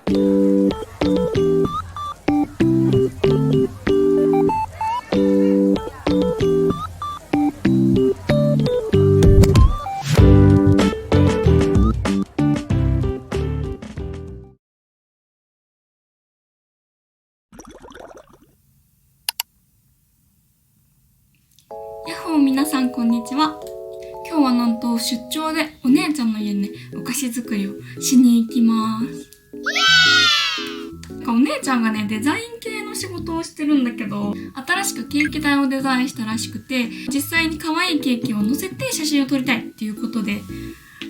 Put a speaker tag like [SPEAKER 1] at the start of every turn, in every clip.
[SPEAKER 1] やっほー、皆さんこんにちは。今日はなんと出張でお姉ちゃんの家にね、お菓子作りをしに行きます。お姉ちゃんがね、デザイン系の仕事をしてるんだけど、新しくケーキ台をデザインしたらしくて、実際に可愛いケーキを載せて写真を撮りたいっていうことで、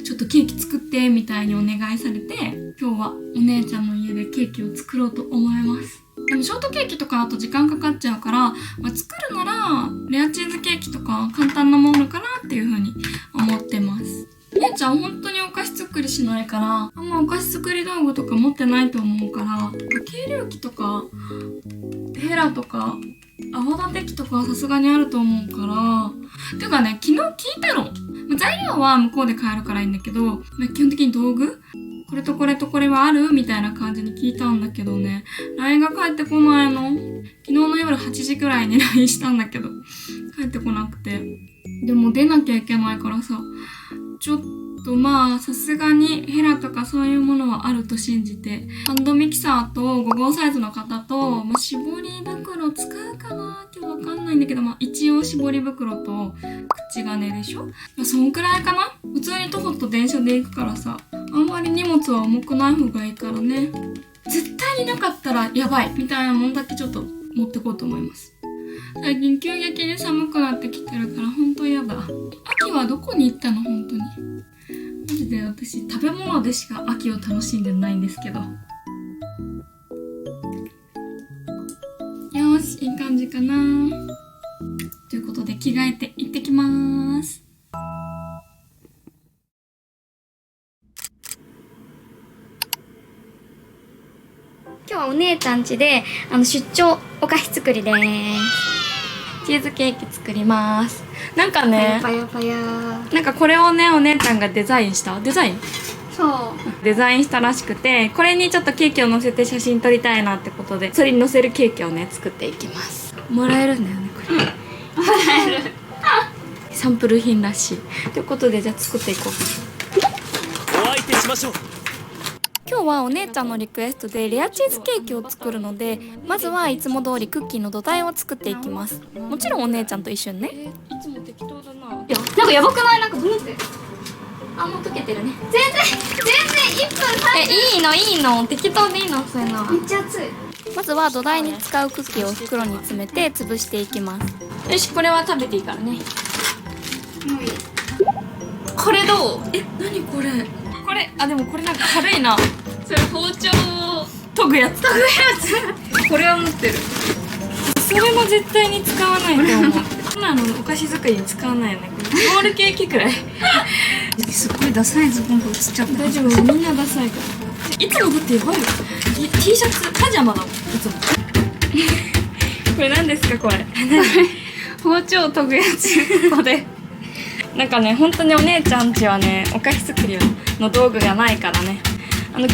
[SPEAKER 1] ちょっとケーキ作ってみたいにお願いされて、今日はお姉ちゃんの家でケーキを作ろうと思います。でもショートケーキとかだと時間かかっちゃうから、作るならレアチーズケーキとか簡単なものかなっていう風に思ってます。姉ちゃん本当にお菓子作りしないから、あんまお菓子作り道具とか持ってないと思うから、計量器とかヘラとか泡立て器とかはさすがにあると思うから。てかね、昨日聞いたの。材料は向こうで買えるからいいんだけど、基本的に道具これとこれとこれはあるみたいな感じに聞いたんだけどね、LINE が返ってこないの。昨日の夜8時くらいに LINE したんだけど、返ってこなくて。でも出なきゃいけないからさ、ちょっとさすがにヘラとかそういうものはあると信じて、ハンドミキサーと5号サイズの型と、絞り袋使うかな今日わかんないんだけど、一応絞り袋と口金でしょ。そんくらいかな。普通に徒歩と電車で行くからさ、あんまり荷物は重くない方がいいからね。絶対になかったらやばいみたいなもんだけちょっと持ってこうと思います。最近急激に寒くなってきてるからほんとやだ。秋はどこに行ったの本当に。マジで私食べ物でしか秋を楽しんでないんですけど。よーし、いい感じかな。ということで着替えて行ってきまーす。今日はお姉ちゃん家で出張お菓子作りです。チーズケーキ作ります。なんかね、
[SPEAKER 2] パヤパヤ
[SPEAKER 1] なんかこれをね、お姉ちゃんがデザインしたデザイン
[SPEAKER 2] そう
[SPEAKER 1] デザインしたらしくて、これにちょっとケーキを乗せて写真撮りたいなってことで、それに乗せるケーキをね作っていきます。もらえるんだよねこれ。もらえるサンプル品らしいということで、じゃあ作っていこう。
[SPEAKER 3] お相手しましょう。
[SPEAKER 1] 今日はお姉ちゃんのリクエストでレアチーズケーキを作るので、まずはいつも通りクッキーの土台を作っていきます。もちろんお姉ちゃんと一緒にね。いつも適当だな。
[SPEAKER 2] なんかやばくない？なんかどうやって？
[SPEAKER 1] あ、もう溶けてるね。
[SPEAKER 2] 全然1分
[SPEAKER 1] いいの適当でいいの、そういうのは。
[SPEAKER 2] めっちゃ熱い。
[SPEAKER 1] まずは土台に使うクッキーを袋に詰めて潰していきます。よし、これは食べていいからね。
[SPEAKER 2] もういい。
[SPEAKER 1] これどう？何これ？これ、でもこれなんか軽いな。それ包丁を研ぐやつ。
[SPEAKER 2] これは持ってる。
[SPEAKER 1] それも絶対に使わないと思う。こんなのお菓子作りに使わないよね。ロールケーキくらい。
[SPEAKER 2] すごいダサいズボンが映っちゃった。
[SPEAKER 1] 大丈夫、みんなダサいから。いつもだってやばいよ。T シャツ、パジャマだもん、いつも。これ何ですかこれ。包丁を研ぐやつ。ここで。なんかね、本当にお姉ちゃん家はね、お菓子作りの道具がないからね。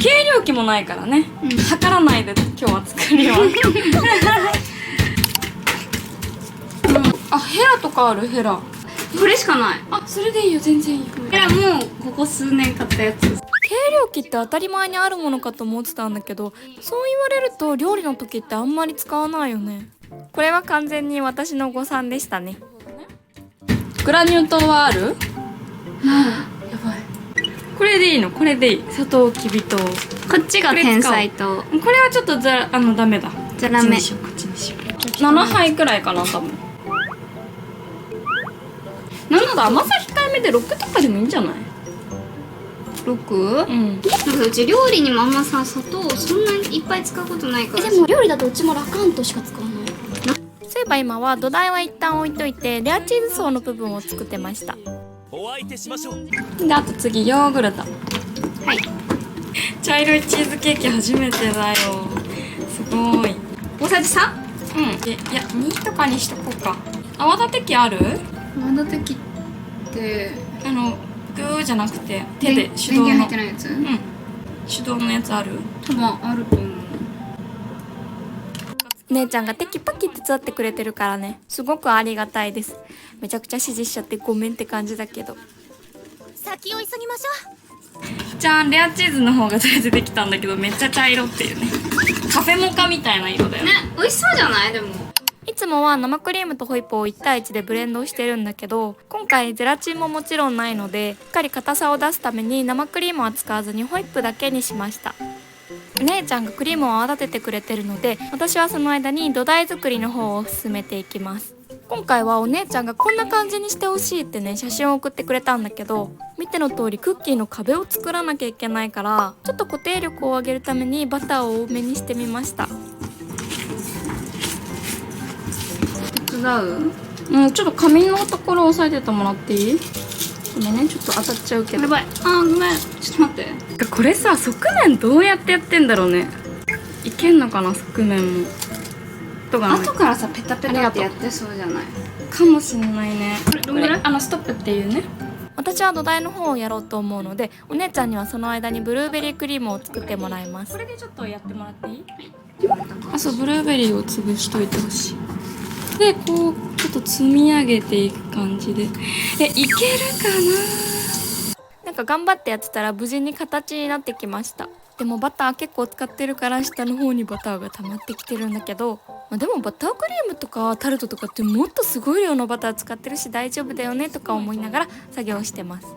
[SPEAKER 1] 計量器もないからね。測らないで今日は作ります。ヘラとかある？ヘラ。
[SPEAKER 2] これしかない。
[SPEAKER 1] それでいいよ、全然いいよ。
[SPEAKER 2] これはもうここ数年買ったやつです。
[SPEAKER 1] 計量器って当たり前にあるものかと思ってたんだけど、そう言われると料理の時ってあんまり使わないよね。これは完全に私の誤算でしたね。グラニュー糖はある？やばい。これでいいの？これでいい。砂糖きび糖。
[SPEAKER 2] こっちが天才と。
[SPEAKER 1] これはちょっとダメだ。
[SPEAKER 2] ザラメ。
[SPEAKER 1] こっちにしよう。7杯くらいかな、多分。なんだ、甘さ控えめで6とかでもいいんじゃない？
[SPEAKER 2] 6？
[SPEAKER 1] うん。
[SPEAKER 2] なんかうち料理にもあんま砂糖そんなにいっぱい使うことないから。
[SPEAKER 1] でも料理だとうちもラカントしか使わない。そういえば今は土台は一旦置いといて、レアチーズ層の部分を作ってました。
[SPEAKER 3] お相手しましょう。
[SPEAKER 1] で、あと次ヨーグルト。
[SPEAKER 2] はい。
[SPEAKER 1] 茶色いチーズケーキ初めてだよ。すごい。
[SPEAKER 2] 大さじ 3？
[SPEAKER 1] うん。いや、2とかにしとこうか。泡立て器ある？
[SPEAKER 2] 泡立て器って
[SPEAKER 1] グーじゃなくて手で手動の。
[SPEAKER 2] 電源入ってないやつ？
[SPEAKER 1] うん。手動のやつある？
[SPEAKER 2] 多分あると思う。
[SPEAKER 1] お姉ちゃんがテキパキ手伝ってくれてるからね、すごくありがたいです。めちゃくちゃ指示しちゃってごめんって感じだけど。
[SPEAKER 4] 先を急ぎましょ
[SPEAKER 1] じゃん、レアチーズの方がとりあえずできたんだけど、めっちゃ茶色っていうね。カフェモカみたいな色だよね。
[SPEAKER 2] ね、美味しそうじゃない？でも
[SPEAKER 1] いつもは生クリームとホイップを1対1でブレンドしてるんだけど、今回ゼラチンももちろんないので、しっかり硬さを出すために生クリームは使わずにホイップだけにしました。お姉ちゃんがクリームを泡立ててくれてるので、私はその間に土台作りの方を進めていきます。今回はお姉ちゃんがこんな感じにしてほしいってね、写真を送ってくれたんだけど、見ての通りクッキーの壁を作らなきゃいけないから、ちょっと固定力を上げるためにバターを多めにしてみました。
[SPEAKER 2] 手伝う？
[SPEAKER 1] ちょっと紙のところを押さえててもらっていい？ごめんね、ちょっと当たっちゃうけど。
[SPEAKER 2] やばい。ごめん。ちょっと待って。
[SPEAKER 1] これさ、側面どうやってやってんだろうね。いけんのかな、側面も。とかない
[SPEAKER 2] 後からさペタペタってやってそうじゃない？
[SPEAKER 1] かもしんないね。
[SPEAKER 2] これどんぐらい？
[SPEAKER 1] ストップっていうね。私は土台の方をやろうと思うので、お姉ちゃんにはその間にブルーベリークリームを作ってもらいます。これでちょっとやってもらっていい？そう、ブルーベリーを潰しといてほしい。で、こうちょっと積み上げていく感じで、いけるかな？なんか頑張ってやってたら無事に形になってきました。でもバター結構使ってるから下の方にバターが溜まってきてるんだけど、でもバタークリームとかタルトとかってもっとすごい量のバター使ってるし大丈夫だよねとか思いながら作業してます。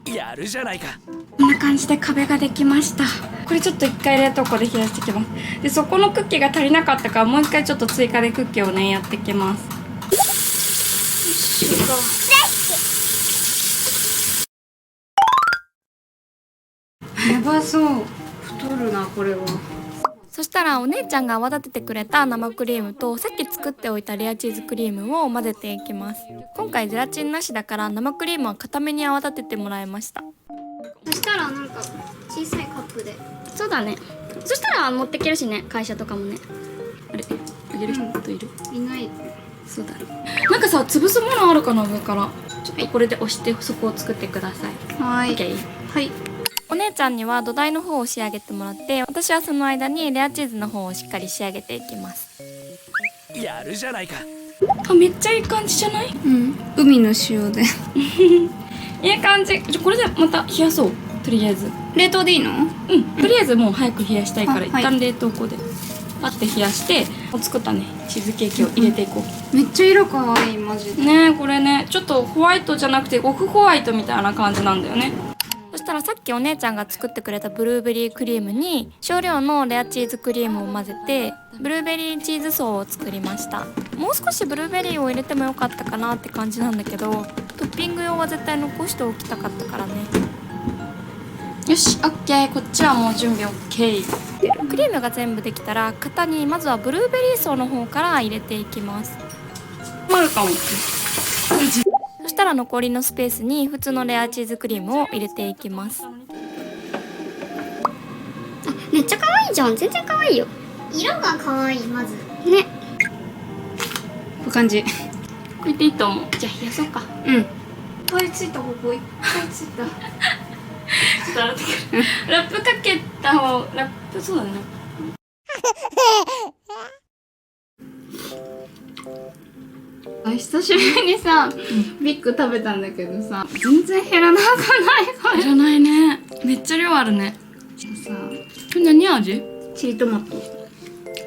[SPEAKER 3] やるじゃないか。
[SPEAKER 1] こんな感じで壁ができました。これちょっと一回冷凍庫で冷やしてきます。で、そこのクッキーが足りなかったからもう一回ちょっと追加でクッキーをねやってきます。
[SPEAKER 2] やばそう。太るなこれは。
[SPEAKER 1] そしたらお姉ちゃんが泡立ててくれた生クリームとさっき作っておいたレアチーズクリームを混ぜていきます。今回ゼラチンなしだから生クリームは固めに泡立ててもらいました。
[SPEAKER 2] そしたらなんか小さいカップで。
[SPEAKER 1] そうだね。そしたら持ってけるしね、会社とかもね。あれ、あげる人いる？
[SPEAKER 2] いない。
[SPEAKER 1] そうだね。なんかさ、潰すものあるかな、上から。ちょっとこれで押してそこを作ってください。
[SPEAKER 2] はい。
[SPEAKER 1] OK。
[SPEAKER 2] はい。
[SPEAKER 1] お姉ちゃんには土台の方を仕上げてもらって、私はその間にレアチーズの方をしっかり仕上げていきます。
[SPEAKER 3] やるじゃないか。
[SPEAKER 1] めっちゃいい感じじゃない？
[SPEAKER 2] うん。海の塩で。
[SPEAKER 1] いい感じ。これでまた冷やそう。とりあえず。
[SPEAKER 2] 冷凍でいいの？
[SPEAKER 1] とりあえずもう早く冷やしたいから、
[SPEAKER 2] はい
[SPEAKER 1] 一旦冷凍庫でパッて冷やして、作ったねチーズケーキを入れていこう。
[SPEAKER 2] めっちゃ色かわいいマジで。
[SPEAKER 1] ねえ、これね、ちょっとホワイトじゃなくてオフホワイトみたいな感じなんだよね。そしたらさっきお姉ちゃんが作ってくれたブルーベリークリームに少量のレアチーズクリームを混ぜてブルーベリーチーズソーを作りました。もう少しブルーベリーを入れてもよかったかなって感じなんだけど、トッピング用は絶対残しておきたかったからね。よし、オッケー。こっちはもう準備オッケー。クリームが全部できたら型にまずはブルーベリーソーの方から入れていきます。そしたら残りのスペースに普通のレアチーズクリームを入れていきます。
[SPEAKER 2] めっちゃ可愛いじゃん。全然可愛いよ。
[SPEAKER 4] 色が可愛い。まず
[SPEAKER 2] ね。こういう感じ。
[SPEAKER 1] これでいいと思う。じゃあ冷やそうか。
[SPEAKER 2] うん。
[SPEAKER 4] いっぱいついた。ここいっぱいついた。
[SPEAKER 1] ちょっと洗ってくる。ラップかけた方、ラップ、そうだね。
[SPEAKER 2] 久しぶりにさ、ビッグ食べたんだけどさ、全然減らなくないか
[SPEAKER 1] いらないね。めっちゃ量あるね。
[SPEAKER 2] さ、
[SPEAKER 1] これ何味？
[SPEAKER 2] チリトマト。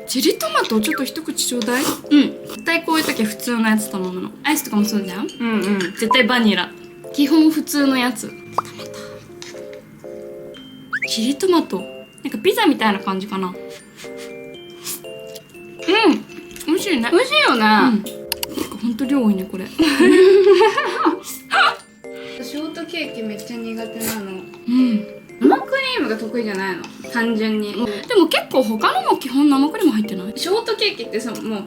[SPEAKER 1] チリトマトちょっと一口ちょうだい。絶対こういう時普通のやつ頼むの。アイスとかもそうじゃん。絶対バニラ。基本普通のやつ。チリトマトなんかピザみたいな感じかな。美味しいね。
[SPEAKER 2] 美味しいよね。
[SPEAKER 1] ほんと量多いねこれ。
[SPEAKER 2] ショートケーキめっちゃ苦手なの。生クリームが得意じゃないの。単純に。
[SPEAKER 1] でも結構他のも基本生クリーム入ってない？
[SPEAKER 2] ショートケーキってさ、もう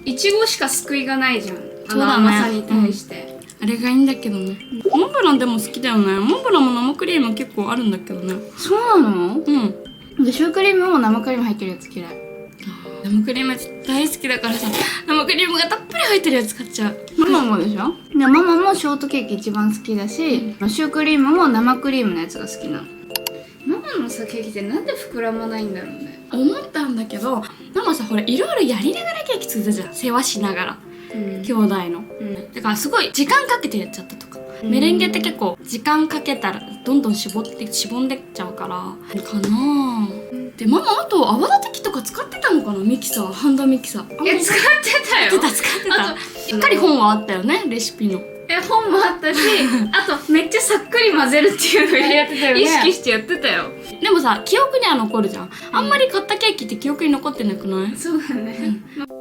[SPEAKER 2] いちごしか救いがないじゃん。
[SPEAKER 1] そうだね。
[SPEAKER 2] 甘さに対して。
[SPEAKER 1] あれがいいんだけどね。モンブランでも好きだよね。モンブランも生クリーム結構あるんだけどね。
[SPEAKER 2] そうなの？
[SPEAKER 1] で
[SPEAKER 2] シュークリームも生クリーム入ってるやつ嫌い。
[SPEAKER 1] 生クリーム大好きだからさ、生クリームがたっぷり入ってるやつ買っちゃう。
[SPEAKER 2] ママもでしょ？でママもショートケーキ一番好きだし、シュークリームも生クリームのやつが好きなの。ママのさケーキってなんで膨らまないんだろうね。
[SPEAKER 1] 思ったんだけど、ママさほらいろいろやりながらケーキ作ったじゃん、世話しながら、兄弟の、だからすごい時間かけてやっちゃったとか、メレンゲって結構時間かけたらどんどんしぼんでっちゃうからかなぁ。でママあと泡立て器とか使ってたのかな、ミキサー、ハンドミキサー。
[SPEAKER 2] 使ってたよ。
[SPEAKER 1] 使ってたしっかり本はあったよね、レシピの。
[SPEAKER 2] 本もあったし、あとめっちゃさっくり混ぜるっていうのを
[SPEAKER 1] やってたよね、
[SPEAKER 2] 意識してやってたよ。
[SPEAKER 1] でもさ、記憶には残るじゃん。あんまり買ったケーキって記憶に残ってなくない？
[SPEAKER 2] そうだね。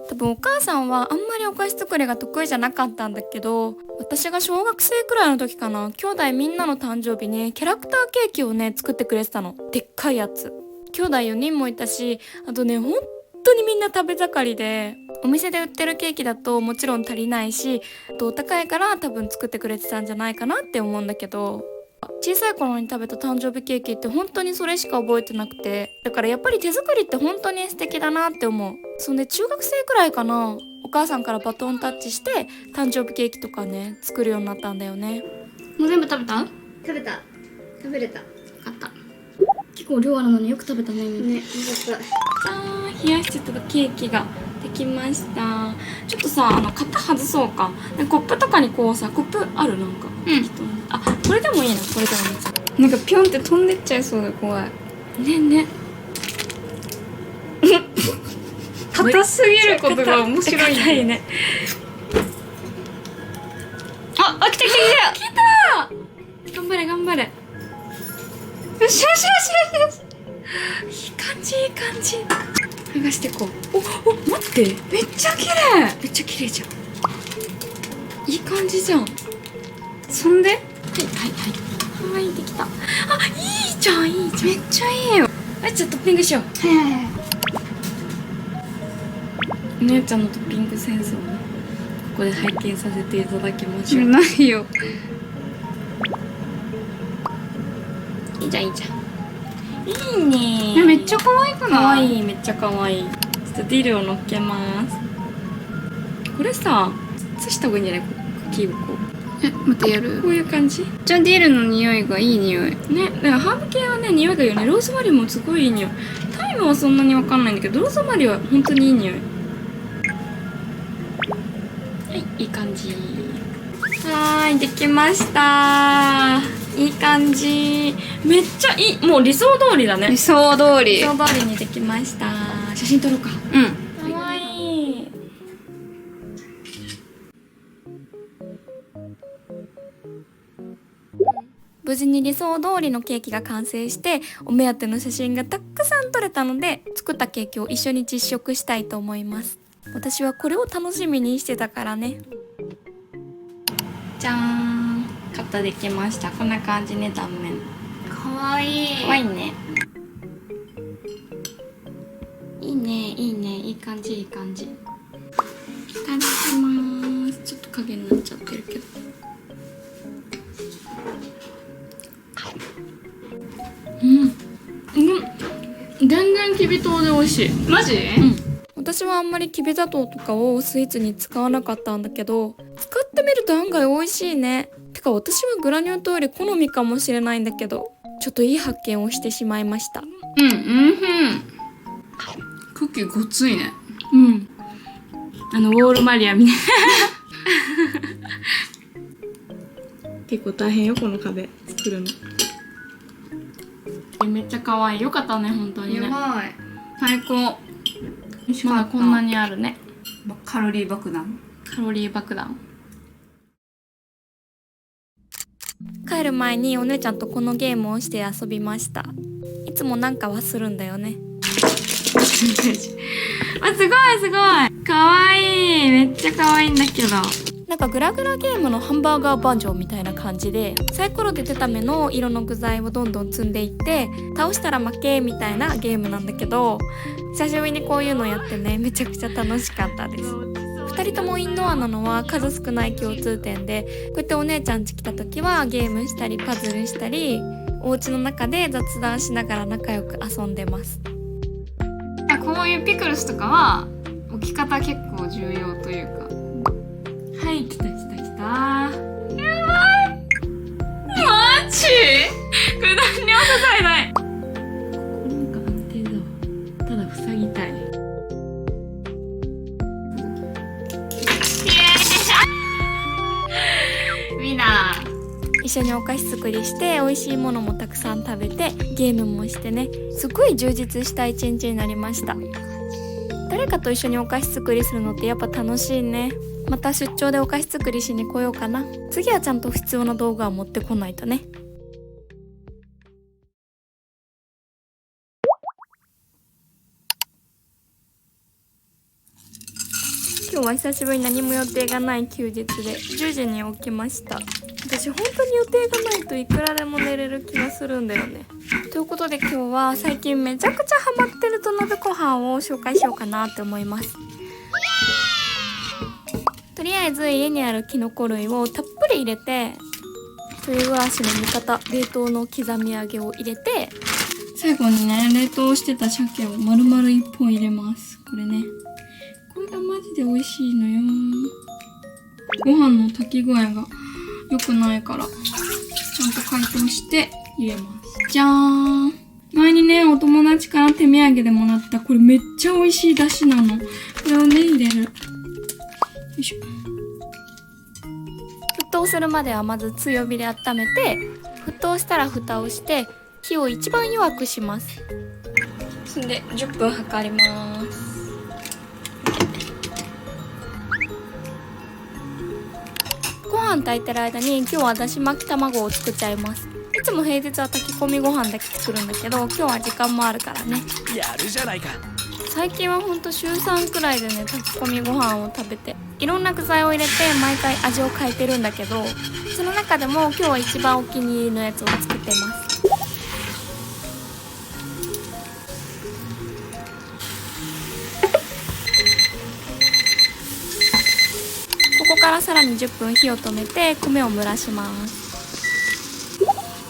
[SPEAKER 1] 多分お母さんはあんまりお菓子作りが得意じゃなかったんだけど、私が小学生くらいの時かな、兄弟みんなの誕生日にキャラクターケーキをね作ってくれてたの。でっかいやつ。兄弟4人もいたし、あとね本当にみんな食べ盛りで、お店で売ってるケーキだともちろん足りないし、あとお高いから多分作ってくれてたんじゃないかなって思うんだけど、小さい頃に食べた誕生日ケーキって本当にそれしか覚えてなくて、だからやっぱり手作りって本当に素敵だなって思う。そんで中学生くらいかな、お母さんからバトンタッチして誕生日ケーキとかね作るようになったんだよね。もう全部食べた？
[SPEAKER 4] 食べた。食べれた。
[SPEAKER 1] あった。結構量あるのによく食べたね。
[SPEAKER 4] ね、よかった。
[SPEAKER 1] じゃーん、冷やし中華ケーキができました。ちょっとさ、型外そうか。コップとかにこうさ、コップある？なんかあ、これでもいいな、これでもいい。
[SPEAKER 2] なんかピョンって飛んでっちゃいそうで怖い。
[SPEAKER 1] ねね。
[SPEAKER 2] 硬すぎることが面白い
[SPEAKER 1] 硬いね。
[SPEAKER 2] あ、来た来た来た。
[SPEAKER 1] 来た。頑張れ頑張れ。
[SPEAKER 2] よしよしよしよし。
[SPEAKER 1] いい感じいい感じ。剥がしてこう。お待って。
[SPEAKER 2] めっちゃ綺麗。
[SPEAKER 1] めっちゃ綺麗じゃん。いい感じじゃん。
[SPEAKER 2] そんで？
[SPEAKER 1] はいはいはい。はい、できた。あ、いいじゃんいいじゃん。
[SPEAKER 2] めっちゃいいよ。
[SPEAKER 1] はい、じゃあトッピングしよう。
[SPEAKER 2] はいはいはい。
[SPEAKER 1] お姉ちゃんのトッピングセンスをね、ここで拝見させていただきましょう。
[SPEAKER 2] ないよ。
[SPEAKER 1] いいじゃんいいじゃん。いいね。
[SPEAKER 2] めっちゃ可愛くない？
[SPEAKER 1] 可愛い、めっちゃ可愛い。ちょっとディルを乗っけます。これさ、刺した方がいいんじゃない？茎をこう。
[SPEAKER 2] またやる？
[SPEAKER 1] こういう感じ？
[SPEAKER 2] じゃあディルの匂いがいい匂い。
[SPEAKER 1] ね、だからハーブ系はね、匂いがいいよね。ローズマリーもすごいいい匂い。タイムはそんなにわかんないんだけど、ローズマリーは本当にいい匂い。はい、いい感じ。はーい、できました。いい感じ。めっちゃいい。もう理想通りだね。
[SPEAKER 2] 理想通り。
[SPEAKER 1] 理想通りにできました。写真撮ろうか。
[SPEAKER 2] うん。
[SPEAKER 1] かわいい。無事に理想通りのケーキが完成して、お目当ての写真がたくさん撮れたので、作ったケーキを一緒に実食したいと思います。私はこれを楽しみにしてたからね。じゃーん、カットできました。こんな感じね、断面。
[SPEAKER 2] かわいい。
[SPEAKER 1] かわいいね。いいねいいね、いい感じいい感じ。いただきます。ちょっと影になっちゃってるけど。全然きび糖で美味しい。
[SPEAKER 2] マジ？
[SPEAKER 1] 私はあんまりきび砂糖とかをスイーツに使わなかったんだけど、使ってみると案外美味しいね。てか私はグラニュー糖より好みかもしれないんだけど、ちょっといい発見をしてしまいました。
[SPEAKER 2] クッキーごついね。
[SPEAKER 1] ウォールマリアみたいな結構大変よ、この壁作るの。めっちゃ可愛い。よかったね、本当にね。
[SPEAKER 2] やばい。最高。
[SPEAKER 1] まだこんなにあるね。
[SPEAKER 2] カロリー爆弾。
[SPEAKER 1] カロリー爆弾。帰る前にお姉ちゃんとこのゲームをして遊びました。いつもなんかはするんだよね。すごいすごい。かわいい。めっちゃかわいいんだけど。なんかグラグラゲームのハンバーガーバージョンみたいな感じで、サイコロで出た目の色の具材をどんどん積んでいって、倒したら負けみたいなゲームなんだけど、久しぶりにこういうのやってね、めちゃくちゃ楽しかったです。2人ともインドアなのは数少ない共通点で、こうやってお姉ちゃん家来た時はゲームしたりパズルしたり、お家の中で雑談しながら仲良く遊んでます。
[SPEAKER 2] こういうピクルスとかは置き方結構重要というか。
[SPEAKER 1] はい、来た。
[SPEAKER 2] やばい。マジ？
[SPEAKER 1] これ何にも支えない。緒にお菓子作りして美味しいものもたくさん食べてゲームもしてね、すごい充実した一日になりました。誰かと一緒にお菓子作りするのってやっぱ楽しいね。また出張でお菓子作りしに来ようかな。次はちゃんと必要な道具は持ってこないとね。今日は久しぶりに何も予定がない休日で10時に起きました。私本当に予定がないといくらでも寝れる気がするんだよね。ということで今日は最近めちゃくちゃハマってる土鍋ご飯を紹介しようかなって思います。とりあえず家にあるキノコ類をたっぷり入れて、鶏ぐらしの味方冷凍の刻み揚げを入れて、最後にね冷凍してた鮭を丸々1本入れます。これね、これがマジで美味しいのよ。ご飯の炊き具合が良くないからちゃんと解凍して入れます。じゃーん。前にねお友達から手土産でもらったこれめっちゃ美味しい出汁なの。これをね入れる。よいしょ。沸騰するまではまず強火で温めて、沸騰したら蓋をして火を一番弱くします。そんで10分測ります。ご飯炊いてる間に今日はだし巻き卵を作っちゃいます。いつも平日は炊き込みご飯だけ作るんだけど、今日は時間もあるからね。
[SPEAKER 3] やるじゃないか。
[SPEAKER 1] 最近はほんと週3くらいでね炊き込みご飯を食べて、いろんな具材を入れて毎回味を変えてるんだけど、その中でも今日は一番お気に入りのやつを作ってます。ここからさらに10分火を止めて米を蒸らします。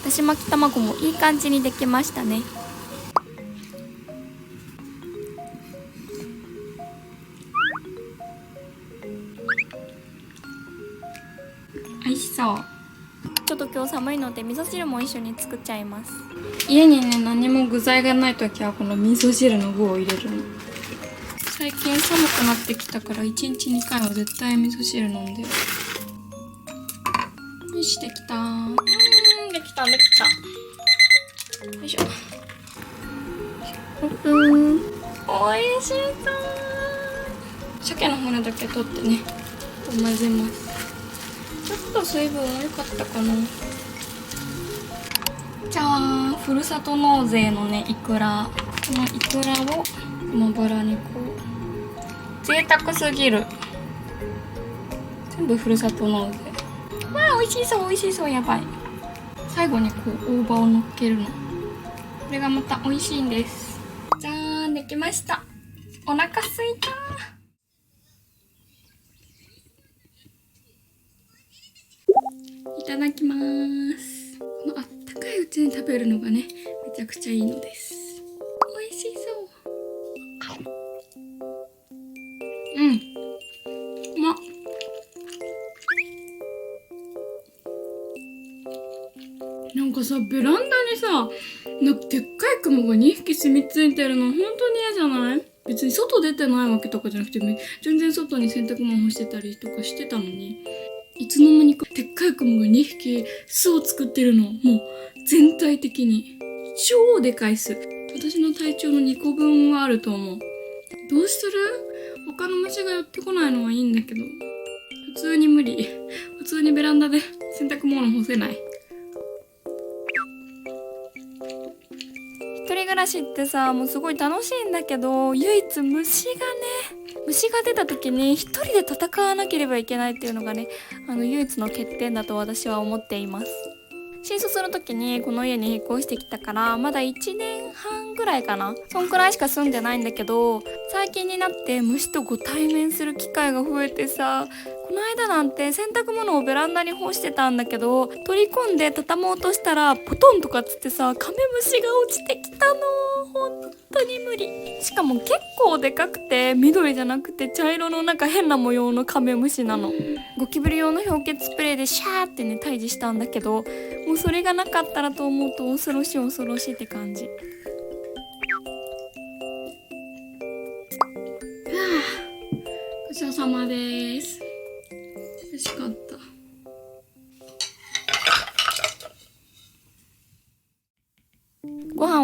[SPEAKER 1] だし巻き卵もいい感じにできましたね。美味しそう。ちょっと今日寒いので味噌汁も一緒に作っちゃいます。家にね何も具材がない時はこの味噌汁の具を入れるの。最近寒くなってきたから1日2回は絶対味噌汁飲んでる。よし、できたー。できた。よいしょ。おいしそう。鮭の骨だけ取ってね混ぜます。ちょっと水分多かったかな。じゃあふるさと納税のねイクラ、このイクラをまばらにこう、贅沢すぎる。全部ふるさと納税。わあ美味しそう美味しそう。やばい。最後にこう大葉を乗っけるの。これがまた美味しいんです。じゃーん、できました。お腹すいた。いただきます。このあったかいうちに食べるのがねめちゃくちゃいいのです。美味しそう。うまっ。なんかさベランダにさなんかでっかい雲が2匹住み着いてるの本当に嫌じゃない？別に外出てないわけとかじゃなくて全然外に洗濯物干してたりとかしてたのに、いつの間にかでっかい雲が2匹巣を作ってるの。もう全体的に超でかい巣。私の体長の2個分はあると思う。どうする？他の虫が寄ってこないのはいいんだけど、普通に無理。普通にベランダで洗濯物干せない。一人暮らしってさもうすごい楽しいんだけど、唯一虫が出た時に一人で戦わなければいけないっていうのがね唯一の欠点だと私は思っています。新卒の時にこの家に引っ越してきたからまだ1年半ぐらいかな、そんくらいしか住んでないんだけど、最近になって虫とご対面する機会が増えてさ、この間なんて洗濯物をベランダに干してたんだけど、取り込んで畳もうとしたらポトンとかつってさカメムシが落ちてきたの。本当に無理。しかも結構でかくて緑じゃなくて茶色のなんか変な模様のカメムシなの。ゴキブリ用の氷結スプレーでシャーってね退治したんだけど、もうそれがなかったらと思うと恐ろしいって感じ。ごちそうさまです。美味しかった。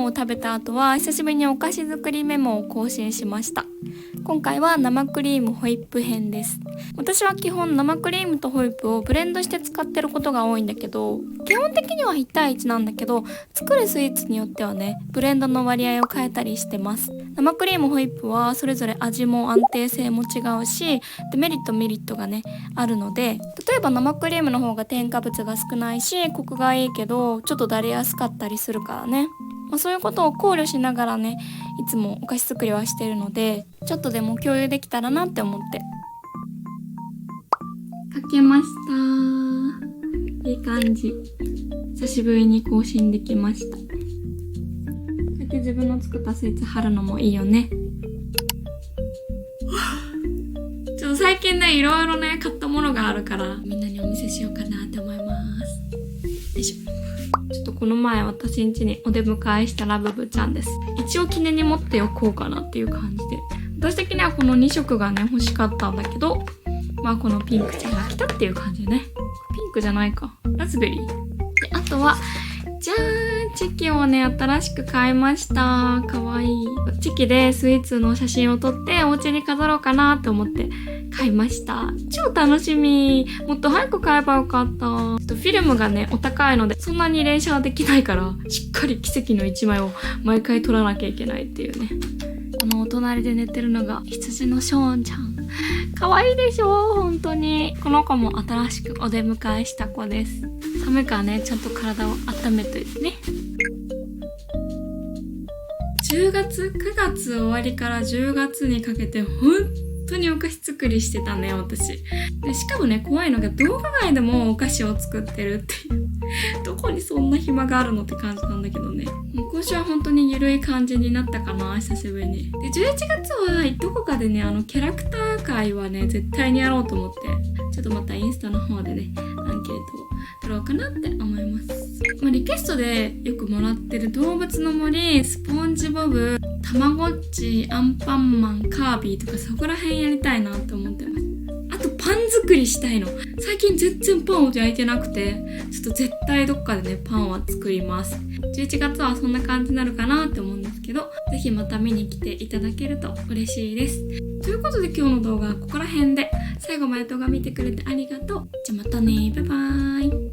[SPEAKER 1] ンを食べた後は久しぶりにお菓子作りメモを更新しました。今回は生クリームホイップ編です。私は基本生クリームとホイップをブレンドして使ってることが多いんだけど、基本的には1対1なんだけど、作るスイーツによってはね、ブレンドの割合を変えたりしてます。生クリームホイップはそれぞれ味も安定性も違うし、デメリットメリットがねあるので、例えば生クリームの方が添加物が少ないしコクがいいけどちょっとだれやすかったりするからね、そういうことを考慮しながらね、いつもお菓子作りはしてるので、ちょっとでも共有できたらなって思ってかけました。いい感じ。久しぶりに更新できました。こうやって自分の作ったスイーツ貼るのもいいよね。ちょっと最近ね、いろいろね買ったものがあるからみんなにお見せしようかなって思います。よいしょ。ちょっとこの前私ん家にお出迎えしたラブブちゃんです。一応記念に持っておこうかなっていう感じで、私的にはこの2色がね欲しかったんだけど、このピンクちゃんが来たっていう感じでね。ピンクじゃないか、ラズベリーで、あとはじゃーん、チェキをね新しく買いました。かわいい。チェキでスイーツの写真を撮ってお家に飾ろうかなって思って買いました。超楽しみ。もっと早く買えばよかった。ちょっとフィルムがねお高いのでそんなに連写はできないから、しっかり奇跡の1枚を毎回撮らなきゃいけないっていうね。お隣で寝てるのが羊のショーンちゃん。可愛いでしょ本当に。この子も新しくお出迎えした子です。寒いからね、ちゃんと体を温めといてね。10月9月終わりから10月にかけて本当にお菓子作りしてたね、私で。しかもね、怖いのが動画外でもお菓子を作ってるっていうどこにそんな暇があるのって感じなんだけどね。今週は本当にゆるい感じになったかな、久しぶりに。で、11月はどこかでね、キャラクター会はね絶対にやろうと思って、ちょっとまたインスタの方でねアンケートを取ろうかなって思います。リクエストでよくもらってる動物の森、スポンジボブ、たまごっち、アンパンマン、カービィとかそこら辺やりたいなって思ってます。あとパン作りしたいの。最近全然パンを焼いてなくて、ちょっと絶対どっかでねパンは作ります。11月はそんな感じになるかなって思うんですけど、ぜひまた見に来ていただけると嬉しいです。ということで今日の動画はここら辺で、最後まで動画見てくれてありがとう。じゃあまたね、バイバーイ。